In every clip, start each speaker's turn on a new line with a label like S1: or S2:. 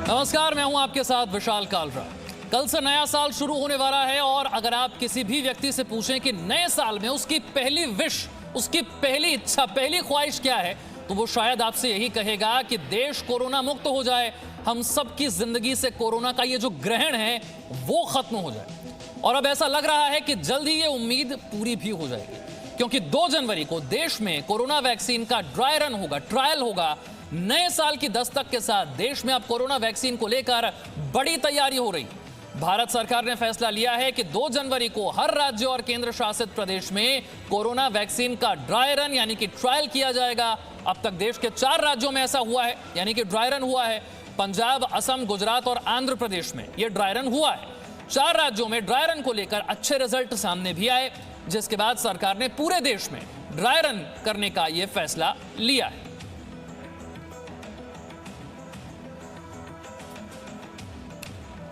S1: नमस्कार, मैं हूं आपके साथ विशाल कालरा। कल से नया साल शुरू होने वाला है और अगर आप किसी भी व्यक्ति से पूछें कि नए साल में उसकी पहली विश, उसकी पहली इच्छा, पहली ख्वाहिश क्या है, तो वो शायद आपसे यही कहेगा कि देश कोरोना मुक्त हो जाए, हम सबकी जिंदगी से कोरोना का ये जो ग्रहण है वो खत्म हो जाए। और अब ऐसा लग रहा है कि जल्द ही ये उम्मीद पूरी भी हो जाएगी, क्योंकि 2 जनवरी को देश में कोरोना वैक्सीन का ड्राई रन होगा, ट्रायल होगा। नए साल की दस्तक के साथ देश में अब कोरोना वैक्सीन को लेकर बड़ी तैयारी हो रही। भारत सरकार ने फैसला लिया है कि 2 जनवरी को हर राज्य और केंद्र शासित प्रदेश में कोरोना वैक्सीन का ड्राई रन यानी कि ट्रायल किया जाएगा। अब तक देश के 4 राज्यों में ऐसा हुआ है, यानी कि ड्राई रन हुआ है। पंजाब, असम, गुजरात और आंध्र प्रदेश में यह ड्राई रन हुआ है। 4 राज्यों में ड्राई रन को लेकर अच्छे रिजल्ट सामने भी आए, जिसके बाद सरकार ने पूरे देश में ड्राई रन करने का यह फैसला लिया है।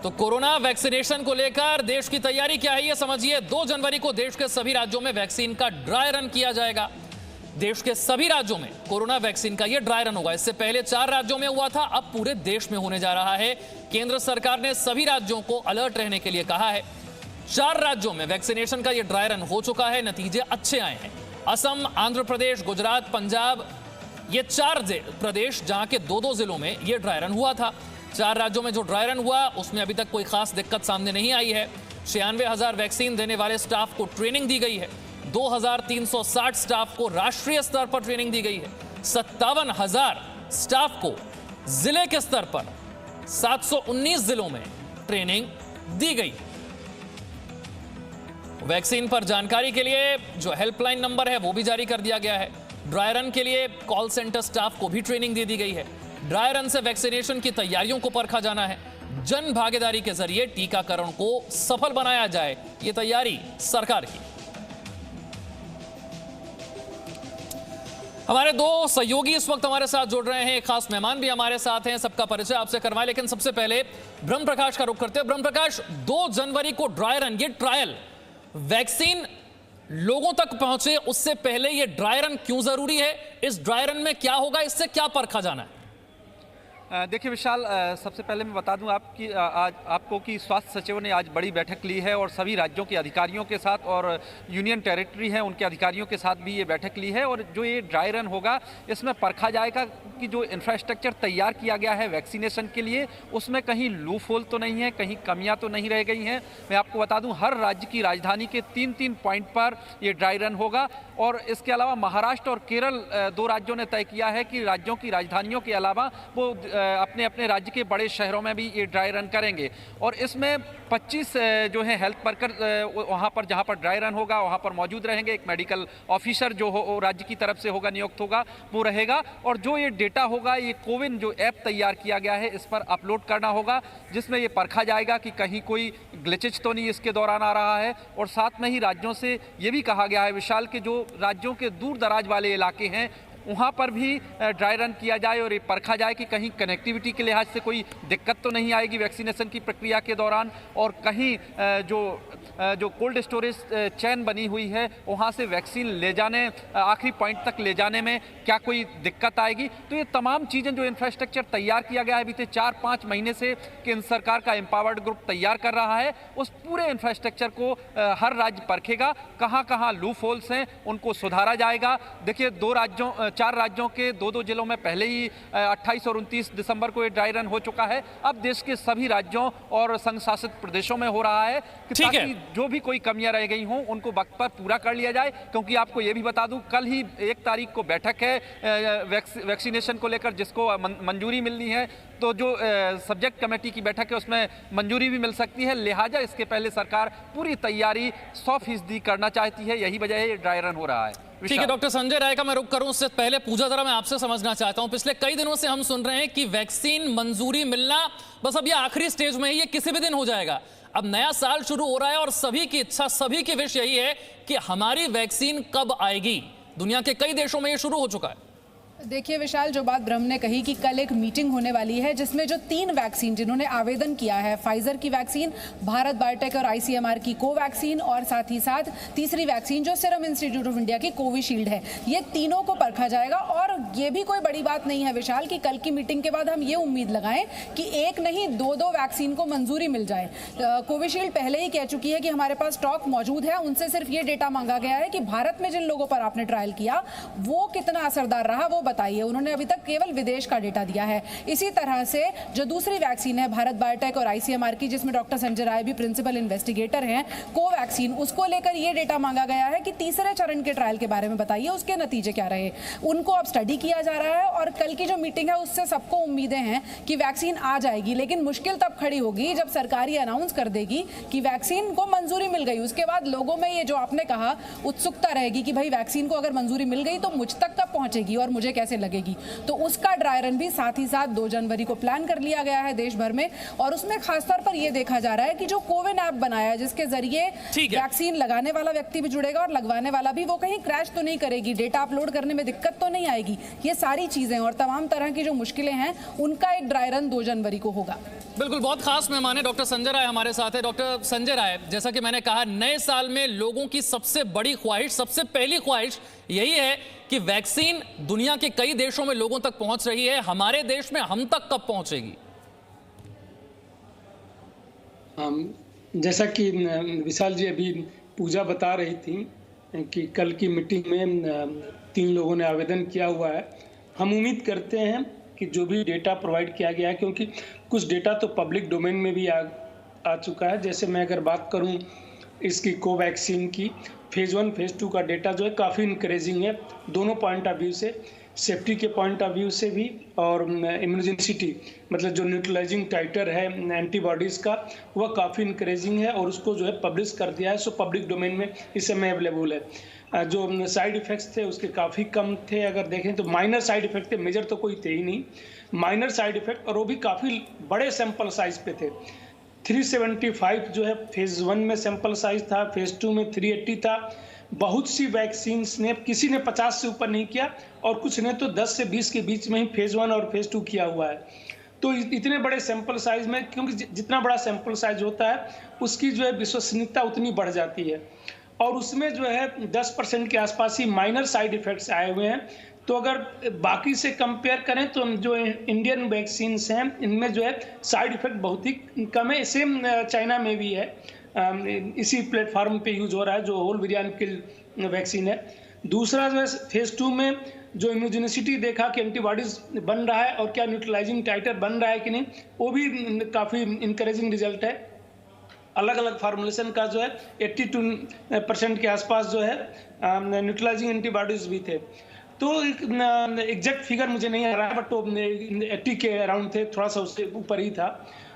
S1: तो कोरोना वैक्सीनेशन को लेकर देश की तैयारी क्या है, ये समझिए। 2 जनवरी को देश के सभी राज्यों में वैक्सीन का ड्राई रन किया जाएगा। देश के सभी राज्यों में कोरोना वैक्सीन का यह ड्राई रन होगा। इससे पहले 4 राज्यों में हुआ था, अब पूरे देश में होने जा रहा है। केंद्र सरकार ने सभी राज्यों को अलर्ट रहने के लिए कहा है। 4 राज्यों में वैक्सीनेशन का यह ड्राई रन हो चुका है, नतीजे अच्छे आए हैं। असम, आंध्र प्रदेश, गुजरात, पंजाब, ये 4 प्रदेश जहां के 2-2 जिलों में यह ड्राई रन हुआ था। 4 राज्यों में जो ड्राई रन हुआ उसमें अभी तक कोई खास दिक्कत सामने नहीं आई है। 96,000 वैक्सीन देने वाले स्टाफ को ट्रेनिंग दी गई है। 2,360 स्टाफ को राष्ट्रीय स्तर पर ट्रेनिंग दी गई है। 57,000 स्टाफ को जिले के स्तर पर 719 जिलों में ट्रेनिंग दी गई। वैक्सीन पर जानकारी के लिए जो हेल्पलाइन नंबर है वो भी जारी कर दिया गया है। ड्राई रन के लिए कॉल सेंटर स्टाफ को भी ट्रेनिंग दे दी गई है। ड्राई रन से वैक्सीनेशन की तैयारियों को परखा जाना है। जन भागीदारी के जरिए टीकाकरण को सफल बनाया जाए, ये तैयारी सरकार की। हमारे 2 सहयोगी इस वक्त हमारे साथ जुड़ रहे हैं, एक खास मेहमान भी हमारे साथ हैं। सबका परिचय आपसे करवाएं, लेकिन सबसे पहले ब्रह्म प्रकाश का रुख करते हैं। ब्रह्म प्रकाश, 2 जनवरी को ड्राई रन, ये ट्रायल, वैक्सीन लोगों तक पहुंचे उससे पहले ये ड्राई रन क्यों जरूरी है? इस ड्राई रन में क्या होगा, इससे क्या परखा जाना है?
S2: देखिए विशाल, सबसे पहले मैं बता दूं आज आपको कि स्वास्थ्य सचिव ने आज बड़ी बैठक ली है और सभी राज्यों के अधिकारियों के साथ और यूनियन टेरिटरी हैं उनके अधिकारियों के साथ भी ये बैठक ली है। और जो ये ड्राई रन होगा इसमें परखा जाएगा कि जो इंफ्रास्ट्रक्चर तैयार किया गया है वैक्सीनेशन के लिए उसमें कहीं लूप होल तो नहीं है, कहीं कमियाँ तो नहीं रह गई हैं। मैं आपको बता दूँ हर राज्य की राजधानी के 3-3 पॉइंट पर ये ड्राई रन होगा। और इसके अलावा महाराष्ट्र और केरल 2 राज्यों ने तय किया है कि राज्यों की राजधानियों के अलावा वो अपने अपने राज्य के बड़े शहरों में भी ये ड्राई रन करेंगे। और इसमें 25 जो है हेल्थ वर्कर वहाँ पर जहाँ पर ड्राई रन होगा वहाँ पर मौजूद रहेंगे। एक मेडिकल ऑफिसर जो हो राज्य की तरफ से होगा, नियुक्त होगा, वो रहेगा। और जो ये डेटा होगा, ये कोविन जो ऐप तैयार किया गया है इस पर अपलोड करना होगा, जिसमें ये परखा जाएगा कि कहीं कोई ग्लिचेज तो नहीं इसके दौरान आ रहा है। और साथ में ही राज्यों से ये भी कहा गया है विशाल के जो राज्यों के दूर दराज वाले इलाके हैं वहाँ पर भी ड्राई रन किया जाए और ये परखा जाए कि कहीं कनेक्टिविटी के लिहाज से कोई दिक्कत तो नहीं आएगी वैक्सीनेशन की प्रक्रिया के दौरान। और कहीं जो कोल्ड स्टोरेज चेन बनी हुई है वहाँ से वैक्सीन ले जाने, आखिरी पॉइंट तक ले जाने में क्या कोई दिक्कत आएगी। तो ये तमाम चीज़ें जो इंफ्रास्ट्रक्चर तैयार किया गया है बीते 4-5 महीने से केंद्र सरकार का एम्पावर्ड ग्रुप तैयार कर रहा है, उस पूरे इंफ्रास्ट्रक्चर को हर राज्य परखेगा। कहाँ कहाँ लूप होल्स हैं उनको सुधारा जाएगा। देखिए 4 राज्यों के 2-2 जिलों में पहले ही 28 और 29 दिसंबर को ये ड्राई रन हो चुका है। अब देश के सभी राज्यों और संघ शासित प्रदेशों में हो रहा है कि ताकि जो भी कोई कमियां रह गई हों उनको वक्त पर पूरा कर लिया जाए। क्योंकि आपको ये भी बता दूं कल ही 1 तारीख को बैठक है वैक्सीनेशन को लेकर जिसको मंजूरी मिलनी है। तो जो सब्जेक्ट कमेटी की बैठक है उसमें मंजूरी भी मिल सकती है। लिहाजा इसके पहले सरकार पूरी तैयारी 100% करना चाहती है, यही वजह है ये ड्राई रन हो रहा है।
S1: ठीक है, डॉक्टर संजय राय का मैं रुक करूं उससे पहले पूजा जरा मैं आपसे समझना चाहता हूं। पिछले कई दिनों से हम सुन रहे हैं कि वैक्सीन मंजूरी मिलना बस अब ये आखिरी स्टेज में ही, ये किसी भी दिन हो जाएगा। अब नया साल शुरू हो रहा है और सभी की इच्छा, सभी की विश यही है कि हमारी वैक्सीन कब आएगी। दुनिया के कई देशों में ये शुरू हो चुका है।
S3: देखिए विशाल, जो बात ब्रह्म ने कही कि कल एक मीटिंग होने वाली है जिसमें जो 3 वैक्सीन जिन्होंने आवेदन किया है, फाइजर की वैक्सीन, भारत बायोटेक और आईसीएमआर की कोवैक्सीन और साथ ही साथ तीसरी वैक्सीन जो सीरम इंस्टीट्यूट ऑफ इंडिया की कोविशील्ड है, ये तीनों को परखा जाएगा। और ये भी कोई बड़ी बात नहीं है विशाल कि कल की मीटिंग के बाद हम ये उम्मीद लगाएं कि एक नहीं 2-2 वैक्सीन को मंजूरी मिल जाए। कोविशील्ड पहले ही कह चुकी है कि हमारे पास स्टॉक मौजूद है, उनसे सिर्फ ये डेटा मांगा गया है कि भारत में जिन लोगों पर आपने ट्रायल किया वो कितना असरदार रहा वो बताइए। उन्होंने अभी तक केवल विदेश का डेटा दिया है। इसी तरह से जो दूसरी वैक्सीन है भारत बायोटेक और आईसीएमआर की, जिसमें डॉक्टर संजय राय भी प्रिंसिपल इन्वेस्टिगेटर हैं, कोवैक्सीन, उसको लेकर ये डेटा मांगा गया है कि तीसरे चरण के ट्रायल के बारे में बताइए, उसके नतीजे क्या रहे। उनको अब स्टडी किया जा रहा है और कल की जो मीटिंग है उससे सबको उम्मीदें हैं कि वैक्सीन आ जाएगी। लेकिन मुश्किल तब खड़ी होगी जब सरकार ये अनाउंस कर देगी कि वैक्सीन को मंजूरी मिल गई। उसके बाद लोगों में ये जो आपने कहा उत्सुकता रहेगी कि भाई वैक्सीन को अगर मंजूरी मिल गई तो मुझ तक कब पहुंचेगी और मुझे कैसे लगेगी। तो उसका ड्राई रन भी साथ ही साथ 2 जनवरी को प्लान कर लिया गया है देश भर में। और उसमें खासतौर पर यह देखा जा रहा है कि जो कोविन ऐप बनाया है जिसके जरिए वैक्सीन लगाने वाला व्यक्ति भी जुड़ेगा और लगवाने वाला भी, वो कहीं क्रैश तो नहीं करेगी, डेटा अपलोड करने में दिक्कत तो नहीं आएगी। ये सारी चीजें और तमाम तरह की जो मुश्किलें हैं उनका एक ड्राई रन 2 जनवरी को होगा।
S1: बिल्कुल, बहुत खास मेहमान है डॉक्टर संजय राय हमारे साथ है। डॉक्टर संजय राय, जैसा कि मैंने कहा, नए साल में लोगों की सबसे बड़ी ख्वाहिश, सबसे पहली ख्वाहिश यही है कि वैक्सीन दुनिया के कई देशों में लोगों तक पहुंच रही है, हमारे देश में हम तक कब पहुंचेगी?
S4: जैसा कि विशाल जी अभी पूजा बता रही थी कि कल की मीटिंग में 3 लोगों ने आवेदन किया हुआ है। हम उम्मीद करते हैं कि जो भी डेटा प्रोवाइड किया गया है, क्योंकि कुछ डेटा तो पब्लिक डोमेन में भी आ चुका है। जैसे मैं अगर बात करूं इसकी कोवैक्सीन की, फेज़ 1 फेज़ 2 का डेटा जो है काफ़ी इंकरेजिंग है दोनों पॉइंट ऑफ व्यू से, सेफ्टी के पॉइंट ऑफ व्यू से भी और इम्यूनोजेनिसिटी, मतलब जो न्यूट्रलाइजिंग टाइटर है एंटीबॉडीज़ का, वह काफ़ी इंकरेजिंग है और उसको जो है पब्लिश कर दिया है। सो पब्लिक डोमेन में इस समय अवेलेबल है। जो साइड इफ़ेक्ट्स थे उसके काफ़ी कम थे, अगर देखें तो माइनर साइड इफ़ेक्ट थे, मेजर तो कोई थे ही नहीं, माइनर साइड इफ़ेक्ट, और वो भी काफ़ी बड़े सैंपल साइज पे थे। 375 जो है फेज़ 1 में सैंपल साइज था, फेज़ 2 में 380 था। बहुत सी वैक्सीन्स ने, किसी ने 50 से ऊपर नहीं किया और कुछ ने तो 10 से 20 के बीच में ही फेज़ 1 और फेज़ 2 किया हुआ है। तो इतने बड़े सैंपल साइज में, क्योंकि जितना बड़ा सैंपल साइज होता है उसकी जो है विश्वसनीयता उतनी बढ़ जाती है, और उसमें जो है 10% के आसपास ही माइनर साइड इफ़ेक्ट्स आए हुए हैं। तो अगर बाकी से कंपेयर करें तो जो इंडियन वैक्सीन्स हैं इनमें जो है साइड इफ़ेक्ट बहुत ही कम है। सेम चाइना में भी है, इसी प्लेटफॉर्म पे यूज हो रहा है जो होल विरियन किल वैक्सीन है। दूसरा जो है फेज़ 2 में जो इम्यूनोजेनिसिटी देखा कि एंटीबॉडीज बन रहा है और क्या न्यूट्रलाइजिंग टाइटर बन रहा है कि नहीं, वो भी काफ़ी इंकरेजिंग रिजल्ट है। अलग अलग फार्मूलेशन का जो है 82% के आसपास जो है न्यूट्रलाइजिंग एंटीबॉडीज भी थे। तो एग्जैक्ट फिगर मुझे नहीं आ रहा है, बट वो 80 के अराउंड थे, थोड़ा सा उससे ऊपर ही था।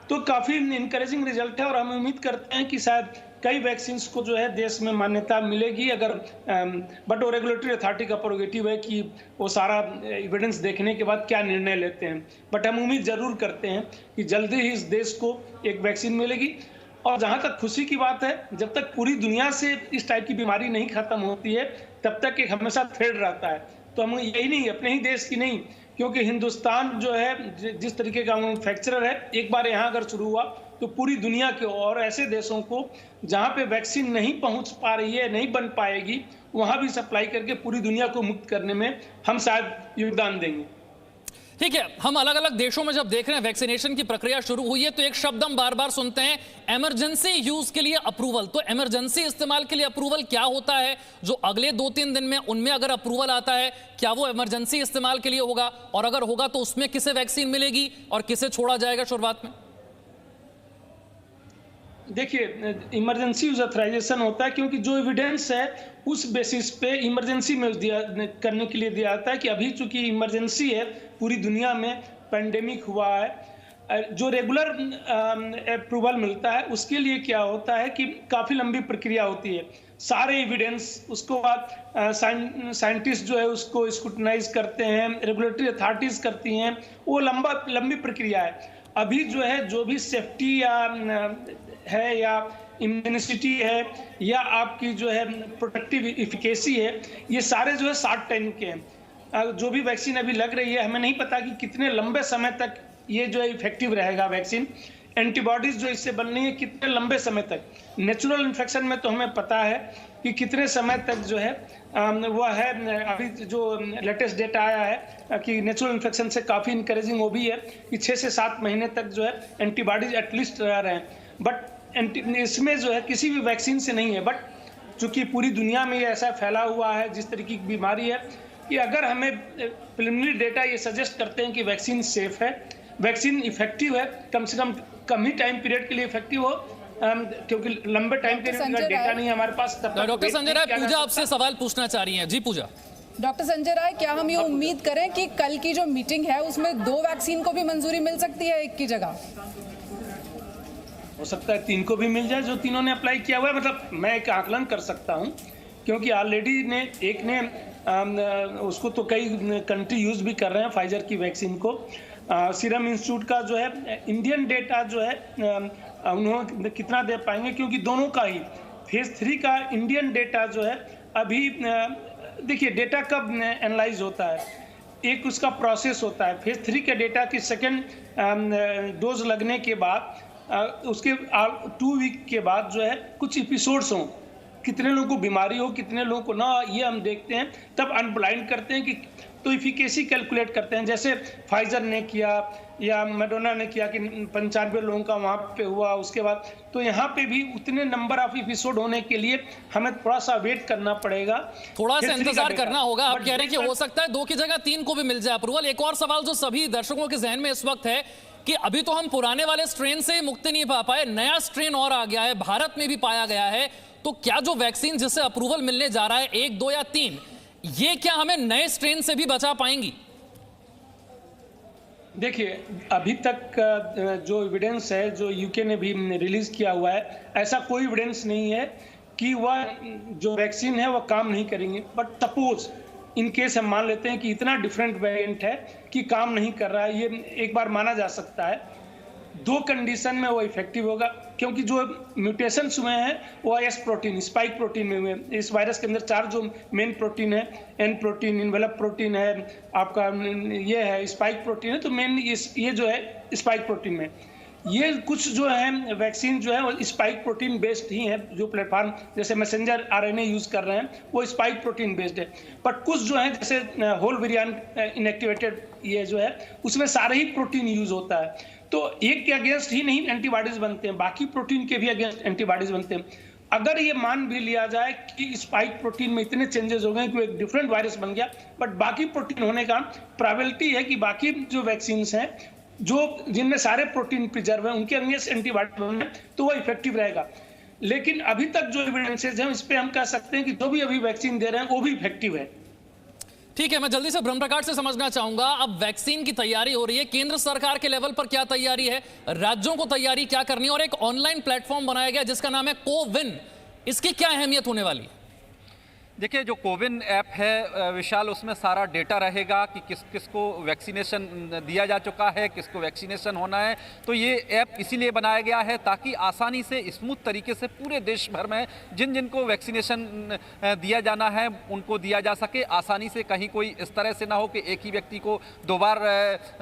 S4: तो काफ़ी इंकरेजिंग रिजल्ट है और हम उम्मीद करते हैं कि शायद कई वैक्सीन्स को जो है देश में मान्यता मिलेगी, अगर बट वो रेगुलेटरी अथॉरिटी का प्रोगेटिव है कि वो सारा एविडेंस देखने के बाद क्या निर्णय लेते हैं। बट हम उम्मीद ज़रूर करते हैं कि जल्दी ही इस देश को एक वैक्सीन मिलेगी। और जहाँ तक खुशी की बात है, जब तक पूरी दुनिया से इस टाइप की बीमारी नहीं खत्म होती है तब तक एक हमेशा थ्रेड रहता है। तो हम यही नहीं, अपने ही देश की नहीं, क्योंकि हिंदुस्तान जो है जिस तरीके का मैन्युफैक्चरर है, एक बार यहाँ अगर शुरू हुआ तो पूरी दुनिया के और ऐसे देशों को जहाँ पे वैक्सीन नहीं पहुँच पा रही है, नहीं बन पाएगी, वहाँ भी सप्लाई करके पूरी दुनिया को मुक्त करने में हम शायद योगदान देंगे।
S1: ठीक है, हम अलग अलग देशों में जब देख रहे हैं वैक्सीनेशन की प्रक्रिया शुरू हुई है तो एक शब्द हम बार बार सुनते हैं, इमरजेंसी यूज के लिए अप्रूवल। तो इमरजेंसी इस्तेमाल के लिए अप्रूवल क्या होता है? जो अगले 2-3 दिन में उनमें अगर अप्रूवल आता है, क्या वो इमरजेंसी इस्तेमाल के लिए होगा? और अगर होगा तो उसमें किसे वैक्सीन मिलेगी और किसे छोड़ा जाएगा शुरुआत में?
S4: देखिए, इमरजेंसी यूज ऑथराइजेशन होता है क्योंकि जो एविडेंस है उस बेसिस पे इमरजेंसी में करने के लिए दिया जाता है कि अभी चूंकि इमरजेंसी है, पूरी दुनिया में पैंडेमिक हुआ है। जो रेगुलर अप्रूवल मिलता है उसके लिए क्या होता है कि काफ़ी लंबी प्रक्रिया होती है, सारे एविडेंस, उसको बाद साइंटिस्ट जो है उसको स्क्रूटनाइज करते हैं, रेगुलेटरी अथॉरिटीज़ करती हैं, वो लंबी प्रक्रिया है। अभी जो है जो भी सेफ्टी है या इम्यूनिसिटी है या आपकी जो है प्रोटेक्टिव इफिकेसी है, ये सारे जो है शॉर्ट टाइम के हैं। जो भी वैक्सीन अभी लग रही है, हमें नहीं पता कि कितने लंबे समय तक ये जो है इफेक्टिव रहेगा वैक्सीन। एंटीबॉडीज जो इससे बन रही है कितने लंबे समय तक। नेचुरल इन्फेक्शन में तो हमें पता है कि कितने समय तक जो है वह है। अभी जो लेटेस्ट डेटा आया है कि नेचुरल इन्फेक्शन से काफ़ी इंकरेजिंग वो भी है कि 6 से 7 महीने तक जो है एंटीबॉडीज एटलीस्ट रह रहे हैं। बट इसमें जो है किसी भी वैक्सीन से नहीं है। बट चूंकि पूरी दुनिया में ये ऐसा फैला हुआ है जिस तरीके की बीमारी है कि अगर हमें प्रिलिमिनरी डेटा ये सजेस्ट करते हैं कि वैक्सीन सेफ है, वैक्सीन इफेक्टिव है, कम से कम ही टाइम पीरियड के लिए इफेक्टिव हो, क्योंकि लंबे टाइम पीरियड का डेटा नहीं है हमारे पास तब तक।
S1: डॉक्टर संजय राय, पूजा आपसे सवाल पूछना चाह रही हैं। जी पूजा।
S3: डॉक्टर संजय राय, क्या हम ये उम्मीद करें कि कल की जो मीटिंग है उसमें 2 वैक्सीन को भी मंजूरी मिल सकती है 1 की जगह?
S4: हो सकता है 3 को भी मिल जाए जो तीनों ने अप्लाई किया हुआ है। मतलब मैं एक आकलन कर सकता हूं क्योंकि ऑलरेडी एक ने उसको तो कई कंट्री यूज भी कर रहे हैं फाइजर की वैक्सीन को। सीरम इंस्टीट्यूट का जो है इंडियन डेटा जो है उन्होंने कितना दे पाएंगे, क्योंकि दोनों का ही फेज 3 का इंडियन डेटा जो है अभी देखिए डेटा कब एनालाइज होता है, एक उसका प्रोसेस होता है। फेज 3 के डेटा की सेकेंड डोज लगने के बाद उसके 2 वीक के बाद जो है कुछ एपिसोड्स हों, कितने लोगों को बीमारी हो कितने लोगों को ना, ये हम देखते हैं, तब अनब्लाइंड करते हैं कि तो इफिकेसी कैलकुलेट करते हैं। जैसे फाइजर ने किया या मेडोना ने किया कि 95 लोगों का वहाँ पे हुआ, उसके बाद तो यहाँ पे भी उतने नंबर ऑफ एपिसोड होने के लिए हमें थोड़ा सा वेट करना पड़ेगा,
S1: थोड़ा सा इंतजार करना होगा। आप कह रहे हैं कि हो सकता है 2 की जगह 3 को भी मिल जाए अप्रूवल। एक और सवाल जो सभी दर्शकों के जहन में इस वक्त है कि अभी तो हम पुराने वाले स्ट्रेन से मुक्ति नहीं पा पाए, नया स्ट्रेन और आ गया है, भारत में भी पाया गया है। तो क्या जो वैक्सीन जिससे अप्रूवल मिलने जा रहा है 1, 2 या 3, ये क्या हमें नए स्ट्रेन से भी बचा पाएंगी?
S4: देखिए अभी तक जो एविडेंस है जो यूके ने भी रिलीज किया हुआ है, ऐसा कोई एविडेंस नहीं है कि वह जो वैक्सीन है वह काम नहीं करेंगे। बट सपोज इन केस हम मान लेते हैं कि इतना डिफरेंट वेरिएंट है कि काम नहीं कर रहा है, ये एक बार माना जा सकता है। 2 कंडीशन में वो इफेक्टिव होगा, क्योंकि जो म्यूटेशंस हुए हैं वो एस प्रोटीन, स्पाइक प्रोटीन में हुए। इस वायरस के अंदर 4 जो मेन प्रोटीन है, एन प्रोटीन, इन्वेलप प्रोटीन है, आपका ये है स्पाइक प्रोटीन है, तो मेन ये जो है स्पाइक प्रोटीन में ये कुछ जो है वैक्सीन जो है वो स्पाइक प्रोटीन बेस्ड ही है। जो प्लेटफॉर्म जैसे मैसेंजर आरएनए यूज कर रहे हैं वो स्पाइक प्रोटीन बेस्ड है। बट कुछ जो है जैसे होल वेरिएंट इनएक्टिवेटेड ये जो है उसमें सारे ही प्रोटीन यूज होता है। तो एक के अगेंस्ट ही नहीं एंटीबॉडीज बनते हैं, बाकी प्रोटीन के भी अगेंस्ट एंटीबॉडीज बनते हैं। अगर ये मान भी लिया जाए कि स्पाइक प्रोटीन में इतने चेंजेस हो गए कि एक डिफरेंट वायरस बन गया, बट बाकी प्रोटीन होने का प्रोबेबिलिटी है कि बाकी जो वैक्सीन हैं जो जिनमें सारे प्रोटीन प्रिजर्व हैं उनके अगेंस्ट एंटीबॉडी बने तो वो इफेक्टिव रहेगा। लेकिन अभी तक जो एविडेंसेज हैं इस पे हम कह सकते हैं कि जो भी अभी वैक्सीन दे रहे हैं वो भी इफेक्टिव है।
S1: ठीक है, मैं जल्दी से ब्रह्म प्रकाश से समझना चाहूंगा, अब वैक्सीन की तैयारी हो रही है, केंद्र सरकार के लेवल पर क्या तैयारी है, राज्यों को तैयारी क्या करनी है, और एक ऑनलाइन प्लेटफॉर्म बनाया गया जिसका नाम है कोविन, इसकी क्या अहमियत होने वाली है?
S2: देखिए जो कोविन ऐप है विशाल, उसमें सारा डेटा रहेगा कि किस किस को वैक्सीनेशन दिया जा चुका है, किसको वैक्सीनेशन होना है। तो ये ऐप इसीलिए बनाया गया है ताकि आसानी से स्मूथ तरीके से पूरे देश भर में जिन जिन को वैक्सीनेशन दिया जाना है उनको दिया जा सके आसानी से। कहीं कोई इस तरह से ना हो कि एक ही व्यक्ति को 2 बार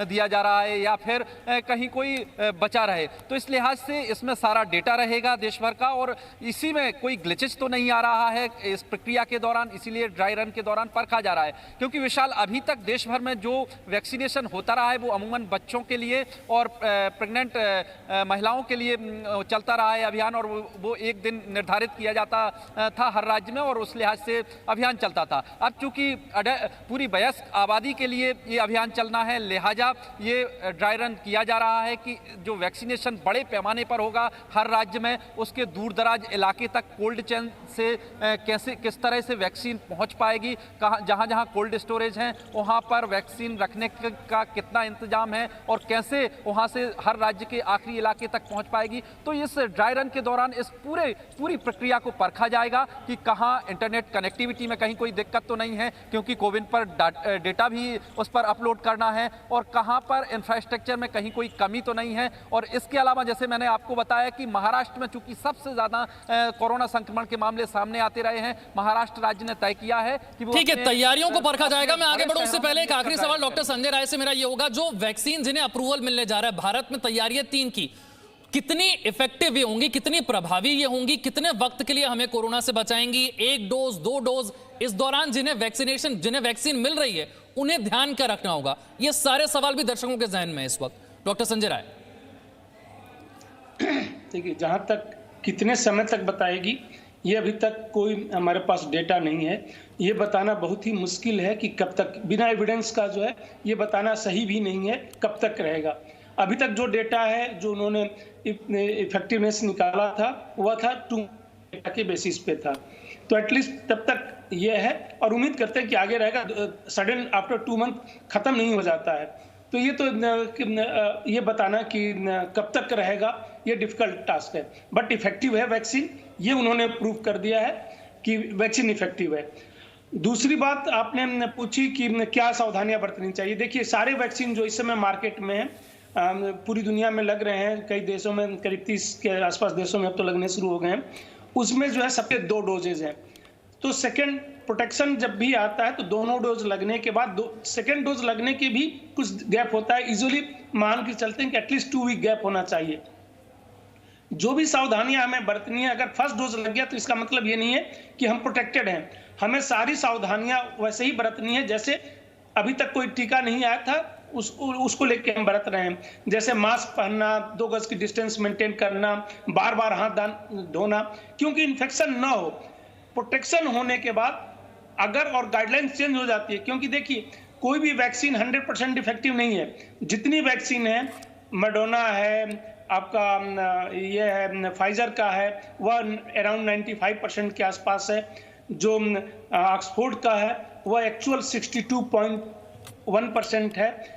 S2: दिया जा रहा है या फिर कहीं कोई बचा रहे। तो इस लिहाज से इसमें सारा डेटा रहेगा देश भर का, और इसी में कोई ग्लिचेज तो नहीं आ रहा है इस प्रक्रिया के दौरान, इसीलिए ड्राई रन के दौरान परखा जा रहा है। क्योंकि विशाल अभी तक देश भर में जो वैक्सीनेशन होता रहा है वो अमूमन बच्चों के लिए और प्रेग्नेंट महिलाओं के लिए चलता रहा है अभियान, और वो एक दिन निर्धारित किया जाता था हर राज्य में और उस लिहाज से अभियान चलता था। अब चूंकि पूरी वयस्क आबादी के लिए ये अभियान चलना है, लिहाजा ये ड्राई रन किया जा रहा है कि जो वैक्सीनेशन बड़े पैमाने पर होगा हर राज्य में, उसके दूर दराज इलाके तक कोल्ड चेन से कैसे किस तरह से वैक्सीन पहुंच पाएगी, कहाँ जहां जहां कोल्ड स्टोरेज हैं वहां पर वैक्सीन रखने का कितना इंतजाम है और कैसे वहां से हर राज्य के आखिरी इलाके तक पहुंच पाएगी। तो इस ड्राई रन के दौरान इस पूरी प्रक्रिया को परखा जाएगा कि कहां इंटरनेट कनेक्टिविटी में कहीं कोई दिक्कत तो नहीं है, क्योंकि कोविन पर डेटा भी उस पर अपलोड करना है, और कहां पर इंफ्रास्ट्रक्चर में कहीं कोई कमी तो नहीं है। और इसके अलावा जैसे मैंने आपको बताया कि महाराष्ट्र में चूंकि सबसे ज़्यादा कोरोना संक्रमण के मामले सामने आते रहे हैं, महाराष्ट्र राज्य ने तय किया है कि वो
S1: ठीक है,
S2: अपने
S1: तैयारियों को परखा जाएगा। मैं आगे
S2: बड़े
S1: बढ़ूं उससे
S2: शहरों
S1: पहले
S2: में
S1: एक आखिरी सवाल डॉक्टर
S2: करेगा।
S1: संजय राय से मेरा ये होगा, जो वैक्सीन जिन्हें अप्रूवल मिलने जा रहा है, भारत में तैयारियां 3 की, कितनी इफेक्टिव ये होंगी, कितनी प्रभावी ये होंगी, कितने वक्त के लिए हमें कोरोना से बचाएंगी? 1 डोज 2 डोज, इस दौरान जिन्हें वैक्सीन मिल रही है उन्हें ध्यान क्या रखना होगा? ये सारे सवाल भी दर्शकों के जहन में है इस वक्त। डॉक्टर संजय राय।
S4: देखिए, जहां तक कितने समय तक बताएगी, ये अभी तक कोई हमारे पास डेटा नहीं है। ये बताना बहुत ही मुश्किल है कि कब तक, बिना एविडेंस का जो है ये बताना सही भी नहीं है कब तक रहेगा। अभी तक जो डेटा है, जो उन्होंने इफेक्टिवनेस निकाला था, वह था 2 डेटा के बेसिस पे था। तो एटलीस्ट तब तक ये है, और उम्मीद करते हैं कि आगे रहेगा। सडन आफ्टर 2 मंथ खत्म नहीं हो जाता है। तो ये तो ये बताना कि कब तक रहेगा, ये डिफिकल्ट टास्क है। बट इफेक्टिव है वैक्सीन, ये उन्होंने प्रूव कर दिया है कि वैक्सीन इफेक्टिव है। दूसरी बात आपने पूछी कि क्या सावधानियां बरतनी चाहिए। देखिए, सारे वैक्सीन जो इस समय मार्केट में है, पूरी दुनिया में लग रहे हैं, कई देशों में करीब 30 के आसपास देशों में अब तो लगने शुरू हो गए हैं। उसमें जो है सबके 2 डोजेज हैं। तो सेकेंड प्रोटेक्शन जब भी आता है तो दोनों डोज लगने के बाद सेकेंड डोज लगने के भी कुछ गैप होता है। यूजुअली मान के चलते हैं कि एटलीस्ट 2 वीक गैप होना चाहिए। जो भी सावधानियां हमें बरतनी है, अगर फर्स्ट डोज लग गया तो इसका मतलब ये नहीं है कि हम प्रोटेक्टेड हैं। हमें सारी सावधानियां वैसे ही बरतनी है जैसे अभी तक कोई टीका नहीं आया था, उसको लेके हम बरत रहे हैं। जैसे मास्क पहनना, 2 गज की डिस्टेंस मेंटेन करना, बार बार हाथ धोना, क्योंकि इन्फेक्शन ना हो। प्रोटेक्शन होने के बाद अगर और गाइडलाइंस चेंज हो जाती है, क्योंकि देखिए कोई भी वैक्सीन 100% इफेक्टिव नहीं है। जितनी वैक्सीन है, मडोना है, आपका ये है फाइजर का है, वह अराउंड 95% के आसपास है। जो ऑक्सफोर्ड का है वह एक्चुअल 62.1% है।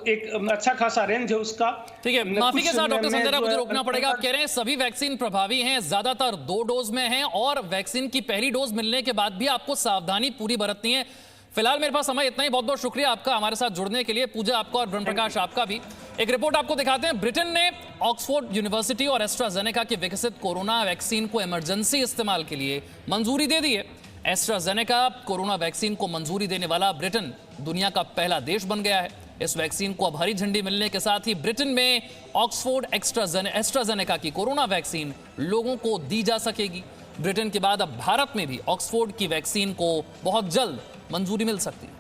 S4: एक अच्छा खासा रेंज है उसका।
S1: ठीक है, माफी के साथ डॉक्टर संजय राय, मुझे रोकना पड़ेगा। आप कह रहे हैं सभी वैक्सीन प्रभावी हैं, ज्यादातर 2 डोज में हैं, और वैक्सीन की पहली डोज मिलने के बाद भी आपको सावधानी पूरी बरतनी है। फिलहाल मेरे पास समय इतना ही। बहुत बहुत शुक्रिया आपका हमारे साथ जुड़ने के लिए। पूजा आपका और ब्रह्म प्रकाश आपका भी। एक रिपोर्ट आपको दिखाते हैं। ब्रिटेन ने ऑक्सफोर्ड यूनिवर्सिटी और एस्ट्राजेनेका की विकसित कोरोना वैक्सीन को इमरजेंसी इस्तेमाल के लिए मंजूरी दे दी है। एस्ट्राजेनेका कोरोना वैक्सीन को मंजूरी देने वाला ब्रिटेन दुनिया का पहला देश बन गया है। इस वैक्सीन को अब हरी झंडी मिलने के साथ ही ब्रिटेन में ऑक्सफोर्ड एस्ट्राजेनेका की कोरोना वैक्सीन लोगों को दी जा सकेगी। ब्रिटेन के बाद अब भारत में भी ऑक्सफोर्ड की वैक्सीन को बहुत जल्द मंजूरी मिल सकती है।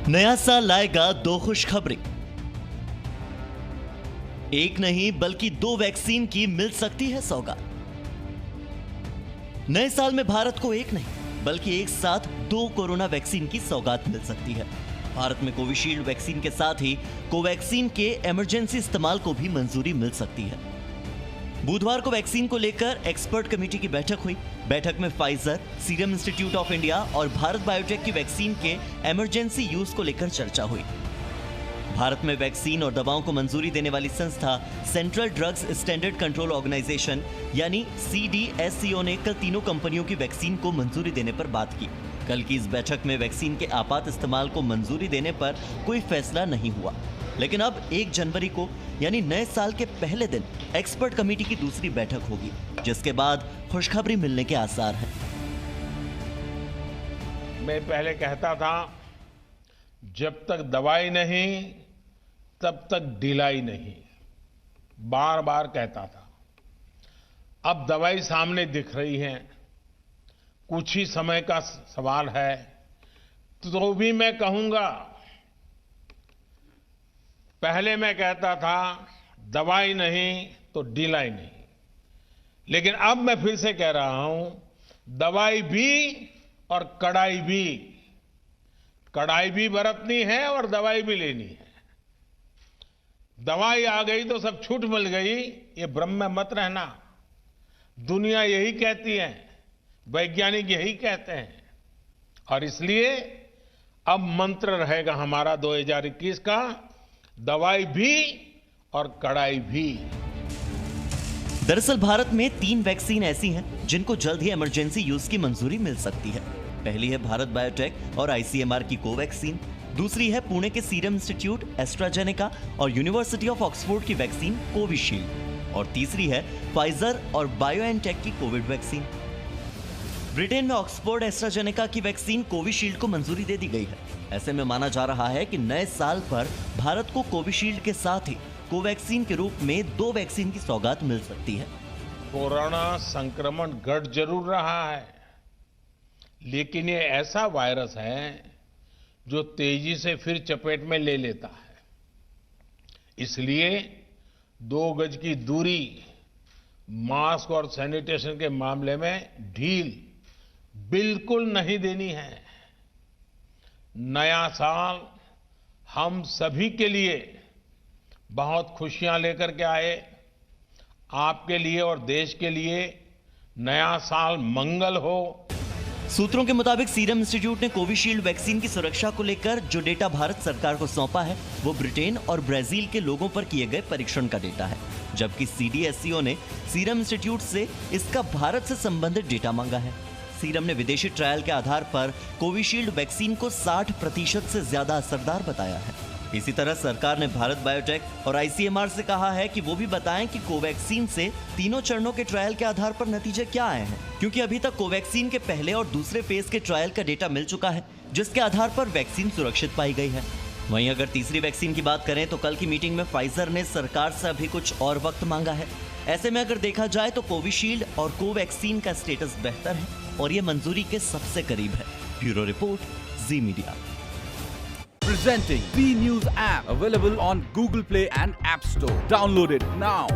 S5: नया साल लाएगा 2 खुशखबरी। एक नहीं बल्कि 2 वैक्सीन की मिल सकती है सौगात। नए साल में भारत को एक नहीं बल्कि एक साथ 2 कोरोना वैक्सीन की सौगात मिल सकती है। भारत में कोविशील्ड वैक्सीन के साथ ही कोवैक्सीन के इमरजेंसी इस्तेमाल को भी मंजूरी मिल सकती है। बुधवार को वैक्सीन को लेकर एक्सपर्ट कमेटी की बैठक हुई। बैठक में Pfizer, serum institute of India और भारत बायोटेक की वैक्सीन के इमरजेंसी यूज को लेकर चर्चा हुई। भारत में वैक्सीन और दवाओं को मंजूरी देने वाली संस्था central drugs standard control organisation यानी CDSCO ने कल तीनों कंपनियों की वैक्सीन को मंजूरी देने पर बात की। कल की इस बैठक में वैक्सीन के आपात इस्तेमाल को मंजूरी देने पर कोई फैसला नहीं हुआ, लेकिन अब 1 जनवरी को यानी नए साल के पहले दिन एक्सपर्ट कमेटी की दूसरी बैठक होगी, जिसके बाद खुशखबरी मिलने के आसार हैं।
S6: मैं पहले कहता था जब तक दवाई नहीं तब तक ढिलाई नहीं, बार बार कहता था। अब दवाई सामने दिख रही है, कुछ ही समय का सवाल है, तो भी मैं कहूंगा। पहले मैं कहता था दवाई नहीं तो ढिलाई नहीं, लेकिन अब मैं फिर से कह रहा हूं दवाई भी और कड़ाई भी। कड़ाई भी बरतनी है और दवाई भी लेनी है। दवाई आ गई तो सब छूट मिल गई, ये भ्रम में मत रहना। दुनिया यही कहती है, वैज्ञानिक यही कहते हैं, और इसलिए अब मंत्र रहेगा हमारा 2021 का, दवाई भी और कड़ाई भी।
S5: दरअसल भारत में 3 वैक्सीन ऐसी हैं जिनको जल्द ही इमरजेंसी यूज की मंजूरी मिल सकती है। पहली है भारत बायोटेक और ICMR की कोवैक्सीन, दूसरी है पुणे के सीरम इंस्टीट्यूट एस्ट्राजेनेका और यूनिवर्सिटी ऑफ ऑक्सफोर्ड की वैक्सीन कोविशील्ड, और तीसरी है फाइजर और बायोएनटेक की कोविड वैक्सीन। ब्रिटेन में ऑक्सफोर्ड एस्ट्राजेनेका की वैक्सीन कोविशील्ड को मंजूरी दे दी गई है। ऐसे में माना जा रहा है कि नए साल पर भारत को कोविशील्ड के साथ ही कोवैक्सीन के रूप में 2 वैक्सीन की सौगात मिल सकती है।
S6: कोरोना संक्रमण घट जरूर रहा है, लेकिन ये ऐसा वायरस है जो तेजी से फिर चपेट में ले लेता है। इसलिए 2 गज की दूरी, मास्क और सैनिटेशन के मामले में ढील बिल्कुल नहीं देनी है। नया साल हम सभी के लिए बहुत खुशियां लेकर के आए। आपके लिए और देश के लिए नया साल मंगल हो।
S5: सूत्रों के मुताबिक सीरम इंस्टीट्यूट ने कोविशील्ड वैक्सीन की सुरक्षा को लेकर जो डेटा भारत सरकार को सौंपा है वो ब्रिटेन और ब्राजील के लोगों पर किए गए परीक्षण का डेटा है, जबकि CDSCO ने सीरम इंस्टीट्यूट से इसका भारत से संबंधित डेटा मांगा है। सीरम ने विदेशी ट्रायल के आधार पर कोविशील्ड वैक्सीन को 60% से ज्यादा असरदार बताया है। इसी तरह सरकार ने भारत बायोटेक और ICMR से कहा है कि वो भी बताएं कि कोवैक्सीन से तीनों चरणों के ट्रायल के आधार पर नतीजे क्या आए हैं, क्योंकि अभी तक कोवैक्सीन के पहले और दूसरे फेज के ट्रायल का डेटा मिल चुका है, जिसके आधार पर वैक्सीन सुरक्षित पाई गई है। वहीं अगर तीसरी वैक्सीन की बात करें तो कल की मीटिंग में फाइजर ने सरकार से अभी कुछ और वक्त मांगा है। ऐसे में अगर देखा जाए तो कोविशील्ड और कोवैक्सीन का स्टेटस बेहतर है और ये मंजूरी के सबसे करीब है। Bureau report, ji media.
S7: Presenting B News app, available on Google Play and App Store. Download it now.